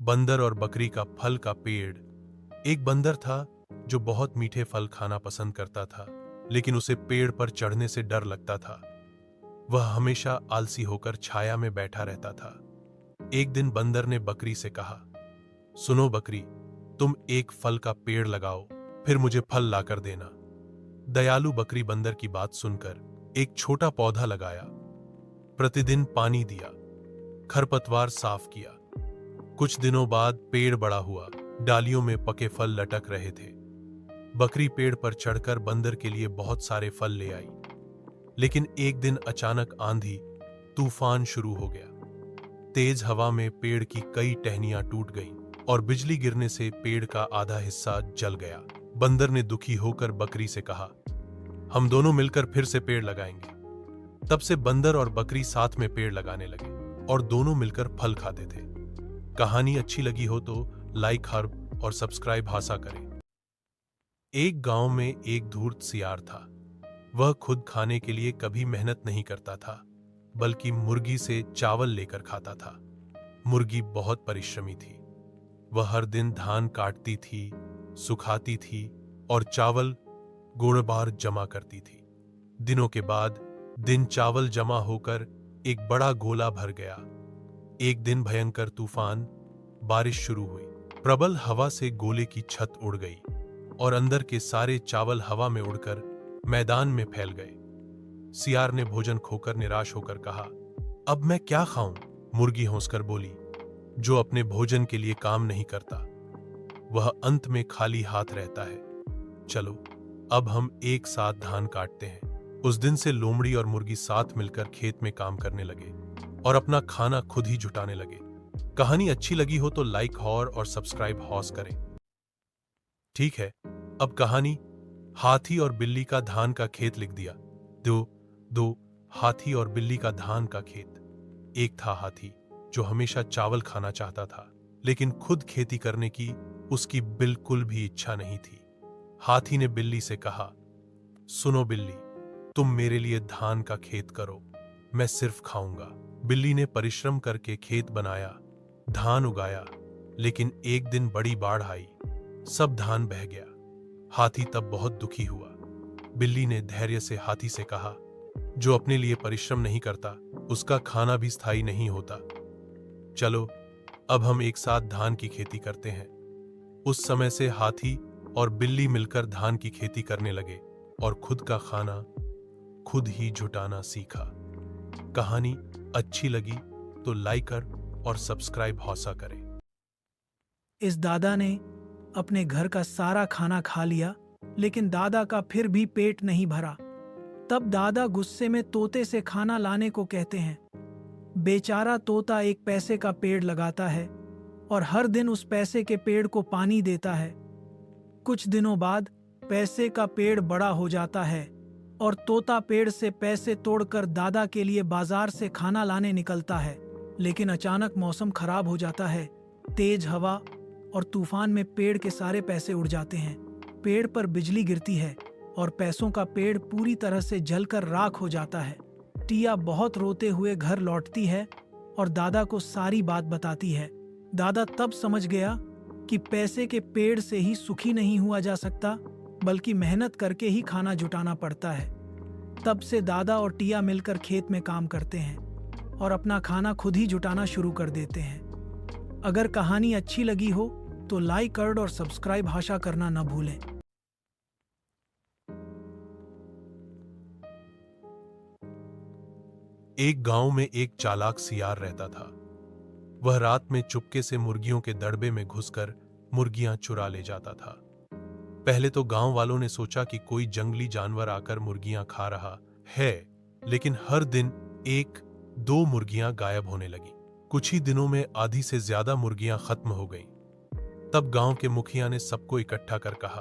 बंदर और बकरी का फल का पेड़। एक बंदर था जो बहुत मीठे फल खाना पसंद करता था, लेकिन उसे पेड़ पर चढ़ने से डर लगता था। वह हमेशा आलसी होकर छाया में बैठा रहता था। एक दिन बंदर ने बकरी से कहा, सुनो बकरी, तुम एक फल का पेड़ लगाओ, फिर मुझे फल लाकर देना। दयालु बकरी बंदर की बात सुनकर एक छोटा पौधा लगाया। प्रतिदिन पानी दिया, खरपतवार साफ किया। कुछ दिनों बाद पेड़ बड़ा हुआ, डालियों में पके फल लटक रहे थे। बकरी पेड़ पर चढ़कर बंदर के लिए बहुत सारे फल ले आई। लेकिन एक दिन अचानक आंधी तूफान शुरू हो गया। तेज हवा में पेड़ की कई टहनियां टूट गईं और बिजली गिरने से पेड़ का आधा हिस्सा जल गया। बंदर ने दुखी होकर बकरी से कहा, हम दोनों मिलकर फिर से पेड़ लगाएंगे। तब से बंदर और बकरी साथ में पेड़ लगाने लगे और दोनों मिलकर फल खाते थे। कहानी अच्छी लगी हो तो लाइक और सब्सक्राइब हासा करें। एक गांव में एक धूर्त सियार था। वह खुद खाने के लिए कभी मेहनत नहीं करता था, बल्कि मुर्गी से चावल लेकर खाता था। मुर्गी बहुत परिश्रमी थी। वह हर दिन धान काटती थी, सुखाती थी और चावल गोड़बार जमा करती थी। दिनों के बाद दिन चावल जमा होकर एक बड़ा गोला भर गया। एक दिन भयंकर तूफान, बारिश शुरू हुई। प्रबल हवा से गोले की छत उड़ गई और अंदर के सारे चावल हवा में उड़कर मैदान में फैल गए। सियार ने भोजन खोकर निराश होकर कहा, अब मैं क्या खाऊं? मुर्गी हंसकर बोली, जो अपने भोजन के लिए काम नहीं करता, वह अंत में खाली हाथ रहता है। चलो, अब हम एक साथ धान काटते हैं। उस दिन से लोमड़ी और मुर्गी साथ मिलकर खेत में काम करने लगे और अपना खाना खुद ही जुटाने लगे। कहानी अच्छी लगी हो तो लाइक और सब्सक्राइब हौस करें। ठीक है, अब कहानी हाथी और बिल्ली का धान का खेत लिख दिया। दो हाथी और बिल्ली का धान का खेत। एक था हाथी जो हमेशा चावल खाना चाहता था, लेकिन खुद खेती करने की उसकी बिल्कुल भी इच्छा नहीं थी। हाथी ने बिल्ली से कहा, सुनो बिल्ली, तुम मेरे लिए धान का खेत करो, मैं सिर्फ खाऊंगा। बिल्ली ने परिश्रम करके खेत बनाया, धान उगाया, लेकिन एक दिन बड़ी बाढ़ आई, सब धान बह गया। हाथी तब बहुत दुखी हुआ। बिल्ली ने धैर्य से हाथी से कहा, जो अपने लिए परिश्रम नहीं करता, उसका खाना भी स्थायी नहीं होता। चलो, अब हम एक साथ धान की खेती करते हैं। उस समय से हाथी और बिल्ली मिलकर धान की खेती करने लगे और खुद का खाना खुद ही जुटाना सीखा। कहानी अच्छी लगी तो लाइक और सब्सक्राइब हौसा करें। इस दादा ने अपने घर का सारा खाना खा लिया, लेकिन दादा का फिर भी पेट नहीं भरा। तब दादा गुस्से में तोते से खाना लाने को कहते हैं। बेचारा तोता एक पैसे का पेड़ लगाता है और हर दिन उस पैसे के पेड़ को पानी देता है। कुछ दिनों बाद पैसे का पेड़ बड़ा हो जाता है और तोता पेड़ से पैसे तोड़कर दादा के लिए बाजार से खाना लाने निकलता है। लेकिन अचानक मौसम खराब हो जाता है। तेज हवा और तूफान में पेड़ के सारे पैसे उड़ जाते हैं। पेड़ पर बिजली गिरती है और पैसों का पेड़ पूरी तरह से जलकर राख हो जाता है। टिया बहुत रोते हुए घर लौटती है और दादा को सारी बात बताती है। दादा तब समझ गया कि पैसे के पेड़ से ही सुखी नहीं हुआ जा सकता, बल्कि मेहनत करके ही खाना जुटाना पड़ता है। तब से दादा और टिया मिलकर खेत में काम करते हैं और अपना खाना खुद ही जुटाना शुरू कर देते हैं। अगर कहानी अच्छी लगी हो तो लाइक और सब्सक्राइब हाशा करना न भूलें। एक गांव में एक चालाक सियार रहता था। वह रात में चुपके से मुर्गियों के दड़बे में घुसकर मुर्गियां चुरा ले जाता था। पहले तो गांव वालों ने सोचा कि कोई जंगली जानवर आकर मुर्गियां खा रहा है, लेकिन हर दिन 1-2 मुर्गियां गायब होने लगी। कुछ ही दिनों में आधी से ज्यादा मुर्गियां खत्म हो गईं। तब गांव के मुखिया ने सबको इकट्ठा कर कहा,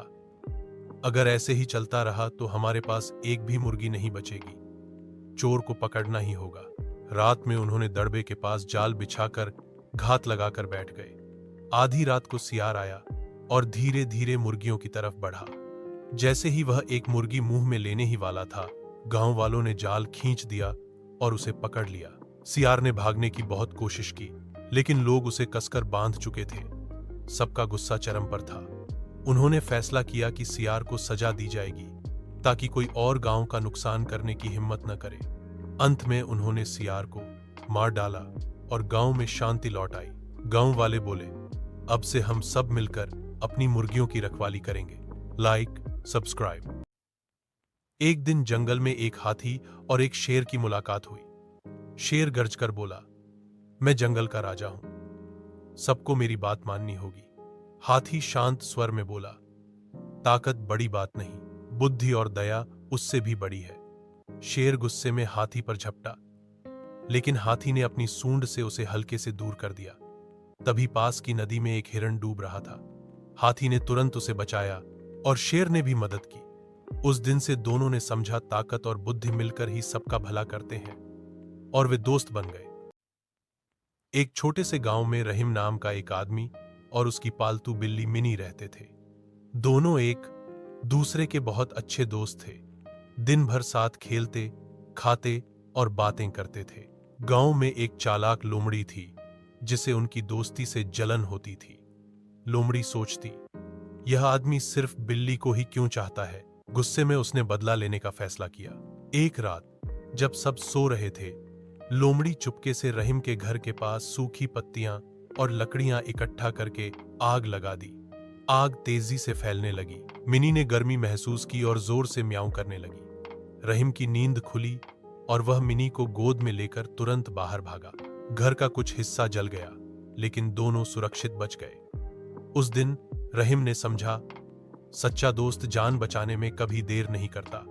अगर ऐसे ही चलता रहा तो हमारे पास एक भी मुर्गी नहीं बचेगी। चोर को पकड़ना ही होगा। रात में उन्होंने दड़बे के पास जाल बिछाकर घात लगाकर बैठ गए। आधी रात को सियार आया और धीरे धीरे मुर्गियों की तरफ बढ़ा। जैसे ही वह एक मुर्गी मुंह में लेने ही वाला था, गांव वालों ने जाल खींच दिया और उसे पकड़ लिया। सियार ने भागने की बहुत कोशिश की, लेकिन लोग उसे कसकर बांध चुके थे। सबका गुस्सा चरम पर था। उन्होंने फैसला किया कि सियार को सजा दी जाएगी ताकि कोई और गांव का नुकसान करने की हिम्मत न करे। अंत में उन्होंने सियार को मार डाला और गांव में शांति लौट आई। गांव वाले बोले, अब से हम सब मिलकर अपनी मुर्गियों की रखवाली करेंगे। Like, subscribe. एक दिन जंगल में एक हाथी और एक शेर की मुलाकात हुई। शेर गर्ज कर बोला, मैं जंगल का राजा हूं, सबको मेरी बात माननी होगी। हाथी शांत स्वर में बोला, ताकत बड़ी बात नहीं, बुद्धि और दया उससे भी बड़ी है। शेर गुस्से में हाथी पर झपटा, लेकिन हाथी ने अपनी सूंड से उसे हल्के से दूर कर दिया। तभी पास की नदी में एक हिरण डूब रहा था। हाथी ने तुरंत उसे बचाया और शेर ने भी मदद की। उस दिन से दोनों ने समझा, ताकत और बुद्धि मिलकर ही सबका भला करते हैं, और वे दोस्त बन गए। एक छोटे से गांव में रहीम नाम का एक आदमी और उसकी पालतू बिल्ली मिनी रहते थे। दोनों एक दूसरे के बहुत अच्छे दोस्त थे। दिन भर साथ खेलते, खाते और बातें करते थे। गांव में एक चालाक लोमड़ी थी जिसे उनकी दोस्ती से जलन होती थी। लोमड़ी सोचती, यह आदमी सिर्फ बिल्ली को ही क्यों चाहता है। गुस्से में उसने बदला लेने का फैसला किया। एक रात जब सब सो रहे थे, लोमड़ी चुपके से रहीम के घर के पास सूखी पत्तियां और लकड़ियां इकट्ठा करके आग लगा दी। आग तेजी से फैलने लगी। मिनी ने गर्मी महसूस की और जोर से म्याऊं करने लगी। रहीम की नींद खुली और वह मिनी को गोद में लेकर तुरंत बाहर भागा। घर का कुछ हिस्सा जल गया, लेकिन दोनों सुरक्षित बच गए। उस दिन रहीम ने समझा, सच्चा दोस्त जान बचाने में कभी देर नहीं करता।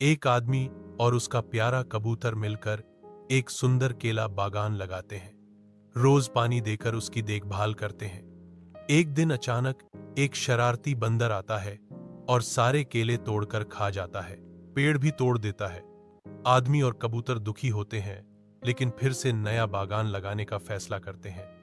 एक आदमी और उसका प्यारा कबूतर मिलकर एक सुंदर केला बागान लगाते हैं। रोज पानी देकर उसकी देखभाल करते हैं। एक दिन अचानक एक शरारती बंदर आता है और सारे केले तोड़कर खा जाता है, पेड़ भी तोड़ देता है। आदमी और कबूतर दुखी होते हैं, लेकिन फिर से नया बागान लगाने का फैसला करते हैं।